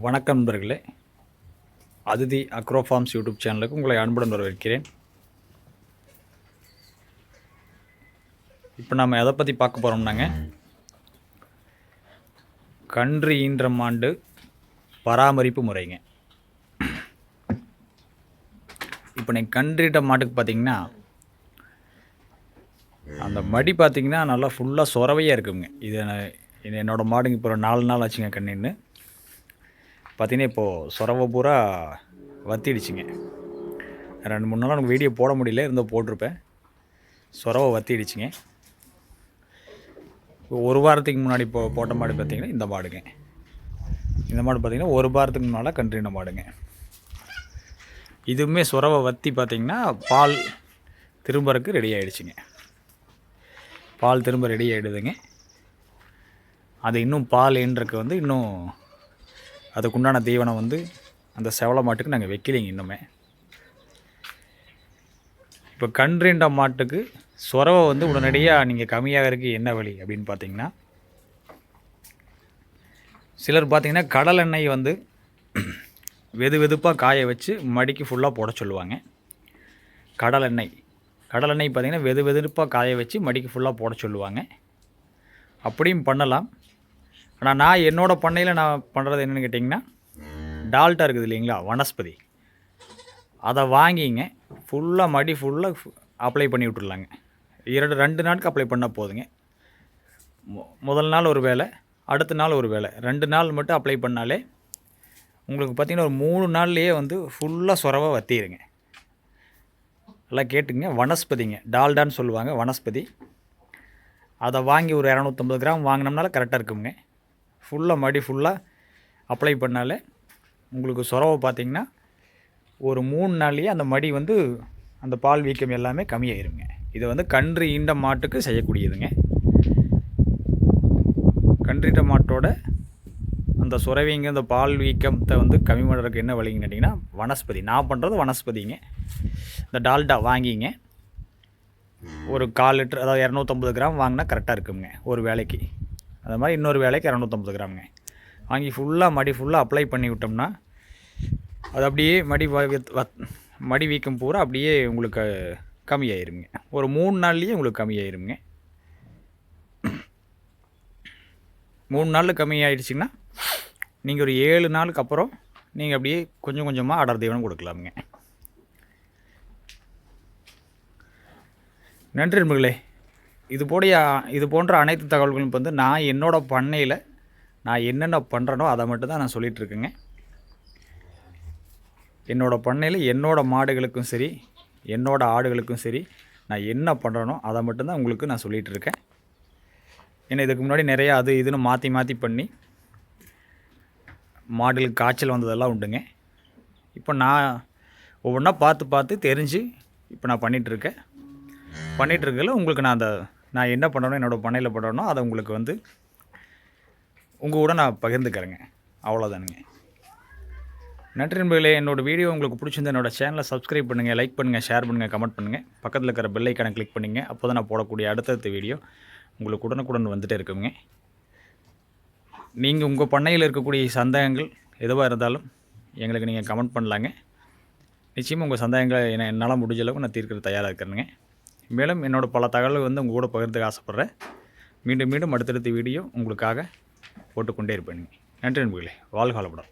வணக்கம் நண்பர்களே, Aditi agro forms YouTube சேனலுக்கு உங்களை அன்புடன் வரவேற்கிறேன். இப்போ நம்ம எதை பற்றி பார்க்க போகிறோம்னாங்க, கன்று ஈன்ற மாண்டு பராமரிப்பு முறைங்க. இப்போ நீங்கள் கன்றுட்ட மாட்டுக்கு பார்த்தீங்கன்னா, அந்த மடி பார்த்தீங்கன்னா நல்லா ஃபுல்லாக சொரவையாக இருக்குங்க. இது என்னோடய மாடுங்க. இப்போ ஒரு 4 நாள் ஆச்சுங்க கண்ணின்னு. பார்த்தீங்கன்னா இப்போது சொரவை பூரா வத்திடுச்சுங்க. 2-3 நாள் எனக்கு வீடியோ போட முடியல, இருந்தால் போட்டிருப்பேன். சொரவை வத்திடுச்சுங்க. ஒரு வாரத்துக்கு முன்னாடி போட்ட மாடு பார்த்திங்கன்னா இந்த மாடுங்க. இந்த மாடு பார்த்திங்கன்னா ஒரு வாரத்துக்கு முன்னால் கன்றுன மாடுங்க. இதுவுமே சொரவை வத்தி பார்த்திங்கன்னா பால் திரும்பறக்கு ரெடி ஆகிடுச்சிங்க. பால் திரும்ப ரெடி ஆகிடுதுங்க. அது இன்னும் பால் ஈன்றக்கு இன்னும் அதுக்குண்டான தீவனம் அந்த செவலை மாட்டுக்கு நாங்கள் வைக்கலைங்க இன்னுமே. இப்போ கன்றுண்ட மாட்டுக்கு சொரவை உடனடியாக நீங்கள் கம்மியாகிறதுக்கு என்ன வழி அப்படின்னு பார்த்தீங்கன்னா, சிலர் பார்த்திங்கன்னா கடல் எண்ணெய் வெது வெதுப்பாக காய வச்சு மடிக்கு ஃபுல்லாக போட சொல்லுவாங்க. கடல் எண்ணெய் பார்த்திங்கன்னா வெது வெதுப்பாக காய வச்சு மடிக்கு ஃபுல்லாக போட சொல்லுவாங்க. அப்படியும் பண்ணலாம். ஆனால் நான் என்னோடய பண்ணையில் நான் பண்ணுறது என்னென்னு கேட்டிங்கன்னா, டால்டா இருக்குது இல்லைங்களா, வனஸ்பதி, அதை வாங்கிங்க ஃபுல்லாக மடி ஃபுல்லாக அப்ளை பண்ணி விட்டுடலாங்க. 2 நாளுக்கு அப்ளை பண்ணால் போதுங்க. முதல் நாள் ஒரு வேலை, அடுத்த நாள் ஒரு வேலை, 2 நாள் மட்டும் அப்ளை பண்ணாலே உங்களுக்கு பார்த்திங்கன்னா ஒரு 3 நாள்லேயே ஃபுல்லாக சொரவை வத்திடுங்க. எல்லாம் கேட்டுங்க. வனஸ்பதிங்க, டால்டான்னு சொல்லுவாங்க, வனஸ்பதி. அதை வாங்கி ஒரு 250 கிராம் வாங்கினோம்னால கரெக்டாக இருக்குங்க. ஃபுல்லாக மடி ஃபுல்லாக அப்ளை பண்ணாலே உங்களுக்கு சொரவை பார்த்திங்கன்னா ஒரு 3 நாள்லேயே அந்த மடி அந்த பால் வீக்கம் எல்லாமே கம்மியாயிருங்க. இது கன்று ஈண்ட மாட்டுக்கு செய்யக்கூடியதுங்க. கன்றுட்ட மாட்டோட அந்த சுரவிங்க அந்த பால் வீக்கத்தை கம்மி பண்ணுறதுக்கு என்ன வழிங்கன்னு கேட்டிங்கன்னா, வனஸ்பதி. நான் பண்ணுறது வனஸ்பதிங்க. இந்த டால்டா வாங்கிங்க ஒரு 1/4 லிட்டர், அதாவது 250 கிராம் வாங்கினா கரெக்டாக இருக்குங்க ஒரு வேலைக்கு. அது மாதிரி இன்னொரு வேலைக்கு 250 கிராமுங்க வாங்கி ஃபுல்லாக மடி ஃபுல்லாக அப்ளை பண்ணி விட்டோம்னா அது அப்படியே மடி வீக்கம் பூரா அப்படியே உங்களுக்கு கம்மியாயிருங்க. ஒரு 3 நாள்லேயே உங்களுக்கு கம்மியாயிருங்க. 3 நாளில் கம்மியாயிடுச்சிங்கன்னா நீங்கள் ஒரு 7 நாளுக்கு அப்புறம் நீங்கள் அப்படியே கொஞ்சம் கொஞ்சமாக அடர் தீவனம் கொடுக்கலாமுங்க. நன்றி நண்பர்களே. இது போன்ற அனைத்து தகவல்களும் நான் என்னோடய பண்ணையில் நான் என்னென்ன பண்ணுறனோ அதை மட்டும் தான் நான் சொல்லிகிட்ருக்கேங்க. என்னோடய பண்ணையில் என்னோடய மாடுகளுக்கும் சரி, என்னோடய ஆடுகளுக்கும் சரி, நான் என்ன பண்ணுறனோ அதை மட்டும்தான் உங்களுக்கு நான் சொல்லிகிட்ருக்கேன். ஏன்னா இதுக்கு முன்னாடி நிறையா அது இதுன்னு மாற்றி பண்ணி மாடுகளுக்கு காய்ச்சல் வந்ததெல்லாம் உண்டுங்க. இப்போ நான் ஒவ்வொன்றா பார்த்து தெரிஞ்சு இப்போ நான் பண்ணிகிட்ருக்கல உங்களுக்கு நான் என்ன பண்ணுறனோ, என்னோடய பண்ணையில் பண்ணுறனோ அதை உங்களுக்கு உங்கள் கூட நான் பகிர்ந்துக்கிறேங்க. அவ்வளோதானுங்க. நன்றி நண்பர்களே. என்னோடய வீடியோ உங்களுக்கு பிடிச்சிருந்தா என்னோடய சேனலை சப்ஸ்கிரைப் பண்ணுங்கள், லைக் பண்ணுங்கள், ஷேர் பண்ணுங்கள், கமெண்ட் பண்ணுங்கள். பக்கத்தில் இருக்கிற பெல் ஐக்கானை கிளிக் பண்ணிங்க. அப்போ தான் நான் போடக்கூடிய அடுத்தடுத்த வீடியோ உங்களுக்கு உடனுக்குடன் வந்துகிட்டே இருக்குங்க. நீங்கள் உங்கள் பண்ணையில் இருக்கக்கூடிய சந்தேகங்கள் எதுவாக இருந்தாலும் எங்களுக்கு நீங்கள் கமெண்ட் பண்ணலாங்க. நிச்சயமாக உங்கள் சந்தேகங்களை என்னால் முடிஞ்ச அளவுக்கு நான் தீர்க்கிறது தயாராக இருக்கிறேங்க. மேலும் என்னோடய பல தகவல்கள் உங்கள் கூட பகிர்ந்துக்க ஆசைப்பட்றேன். மீண்டும் அடுத்தடுத்த வீடியோ உங்களுக்காக போட்டுக்கொண்டே இருப்பேன். நன்றி நண்பர்களே. வாழ்க வளமுடன்.